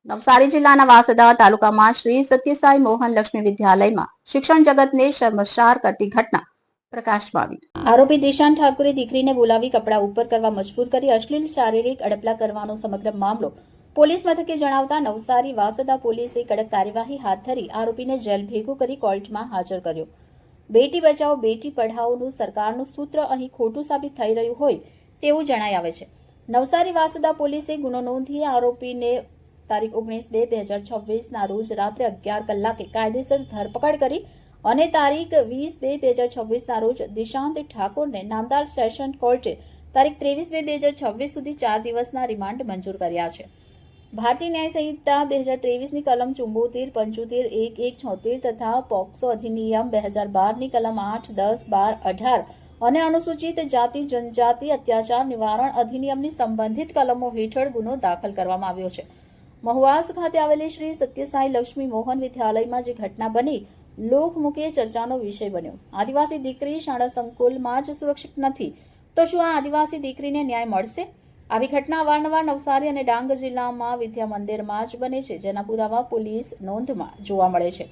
નવસારી જિલ્લાના વાસદા તાલુકામાં શ્રી સત્યસાઈ મોહન લક્ષ્મી વિદ્યાલયમાં શિક્ષણ જગતને શર્મસાર કરતી ઘટના પ્રકાશમાં આવી। આરોપી દિશાન ઠાકુરે દીકરીને બોલાવી કપડા ઉપર કરવા મજબૂર કરી અશ્લીલ શારીરિક અડપલા કરવાનો સમગ્ર મામલો પોલીસ મથકે જણાવતા નવસારી વાસદા પોલીસે કડક કાર્યવાહી હાથ ધરી આરોપીને જેલ ભેગું કરી કોર્ટમાં હાજર કર્યો। બેટી બચાવો બેટી પઢાઓનું સરકારનું સૂત્ર અહીં ખોટું સાબિત થઈ રહ્યું હોય તેવું જણાઈ આવે છે। નવસારી વાસદા પોલીસે ગુનો નોંધી આરોપીને તારીખ 19/2/2026 રોજ રાત્રે 11 કલાકે કાયદેસર ધરપકડ કરી અને તારીખ 20/2/2026 રોજ દિશાંત ઠાકોરને નામદાર સેશન કોર્ટે તારીખ 23/2/2026 સુધી 4 દિવસના રિમાન્ડ મંજૂર કર્યા છે। ભારતીય ન્યાય સંહિતા 2023ની કલમ 74, 75, 1176 તથા પોક્સો અધિનિયમ 2012ની કલમ 8, 10, 12, 18 અને અનુસૂચિત જાતિ જનજાતિ અત્યાચાર નિવારણ અધિનિયમની સંબંધિત કલમો હેઠળ ગુનો દાખલ કરવામાં આવ્યો છે। મહુવાસ ખાતે આવેલી શ્રી સત્યસાઈ લક્ષ્મી મોહન વિદ્યાલયમાં જે ઘટના બની લોકમુખે ચર્ચાનો વિષય બન્યો। આદિવાસી દીકરી શાળા સંકુલમાં જ સુરક્ષિત નથી તો શું આ આદિવાસી દીકરીને ન્યાય મળશે? આવી ઘટના અવારનવાર નવસારી અને ડાંગ જિલ્લામાં વિદ્યા મંદિરમાં જ બને છે, જેના પુરાવા પોલીસ નોંધમાં જોવા મળે છે।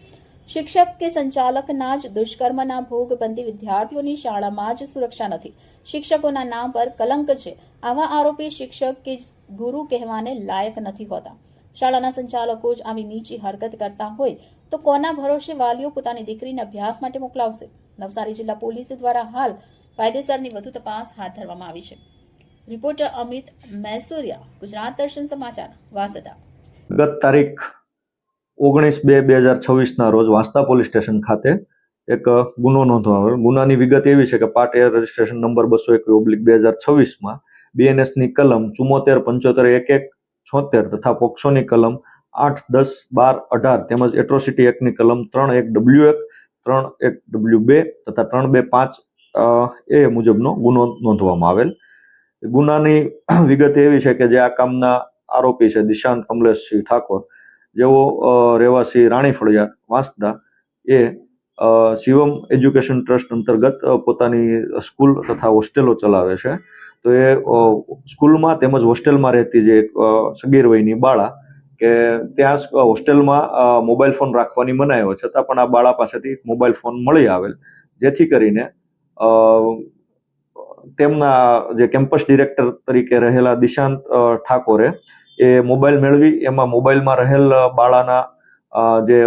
શિક્ષક કે સંચાલકના જ દુષ્કર્મના ભોગ બનતી વિદ્યાર્થીઓની શાળામાં જ સુરક્ષા નથી। શિક્ષકોના નામ પર કલંક છે। આવા આરોપી શિક્ષક કે ગુરુ કહેવાને લાયક નથી હોતા। શાળાના સંચાલકો જ આવી નીચી હરકત કરતા હોય તો કોના ભરોસે વાલીઓ પોતાની દીકરીને અભ્યાસ માટે મોકલાવશે? નવસારી જિલ્લા પોલીસ દ્વારા હાલ કાયદેસરની વધુ તપાસ હાથ ધરવામાં આવી છે। રિપોર્ટર અમિત મૈસુરિયા, ગુજરાત દર્શન સમાચાર, વાસદા। ગત તારીખ 19/2/2026 રોજ વાંસદા પોલીસ સ્ટેશન ખાતે એક ગુનો નોંધવામાં આવ્યો। ગુનાની વિગત એવી છે કે પાર્ટ એ રજિસ્ટ્રેશન નંબર 221/2026માં બીએનએસની કલમ 74, 75, 11, 76 તથા પોક્સોની કલમ 8, 10, 12, 18 તેમજ એટ્રોસિટી એક્ટની કલમ 3(1)W1, 3(1)W2 તથા 3(2)(5) એ મુજબનો ગુનો નોંધવામાં આવેલ। ગુનાની વિગત એવી છે કે જે આ કામના આરોપી છે દિશાંત કમલેશસિંહ ઠાકોર, જેઓ રહેવાસી રાણી ફળિયા વાંસદા, એ શિવમ એજ્યુકેશન ટ્રસ્ટ અંતર્ગત પોતાની સ્કૂલ તથા હોસ્ટેલો ચલાવે છે। તો એ સ્કૂલમાં તેમજ હોસ્ટેલમાં રહેતી જે એક સગીર વયની બાળા કે ત્યાં હોસ્ટેલમાં મોબાઈલ ફોન રાખવાની મનાઈ હોય છતાં પણ આ બાળા પાસેથી મોબાઈલ ફોન મળી આવેલ, જેથી કરીને તેમના જે કેમ્પસ ડિરેક્ટર તરીકે રહેલા દિશાંત ઠાકોરે એ મોબાઈલ મેળવી એમાં મોબાઈલમાં રહેલ બાળાના જે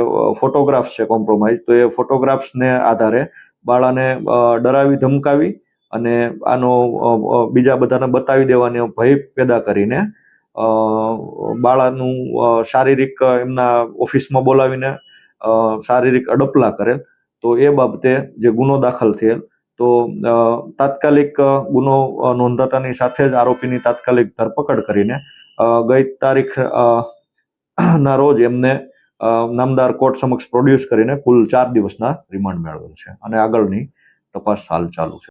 ફોટોગ્રાફ્સ છે કોમ્પ્રોમાઇઝ, તો એ ફોટોગ્રાફ્સને આધારે બાળાને ડરાવી ધમકાવી અને આનો બીજા બધાને બતાવી દેવાનો ભય પેદા કરીને બાળાનું શારીરિક એમના ઓફિસમાં બોલાવીને શારીરિક અડપલા કરેલ। તો એ બાબતે જે ગુનો દાખલ થયેલ, તો તાત્કાલિક ગુનો નોંધાતાની સાથે જ આરોપીની તાત્કાલિક ધરપકડ કરીને ગઈ તારીખ ના રોજ એમને નામદાર કોર્ટ સમક્ષ પ્રોડ્યુસ કરીને કુલ 4 દિવસના રિમાન્ડ મેળવેલ છે અને આગળની તપાસ હાલ ચાલુ છે।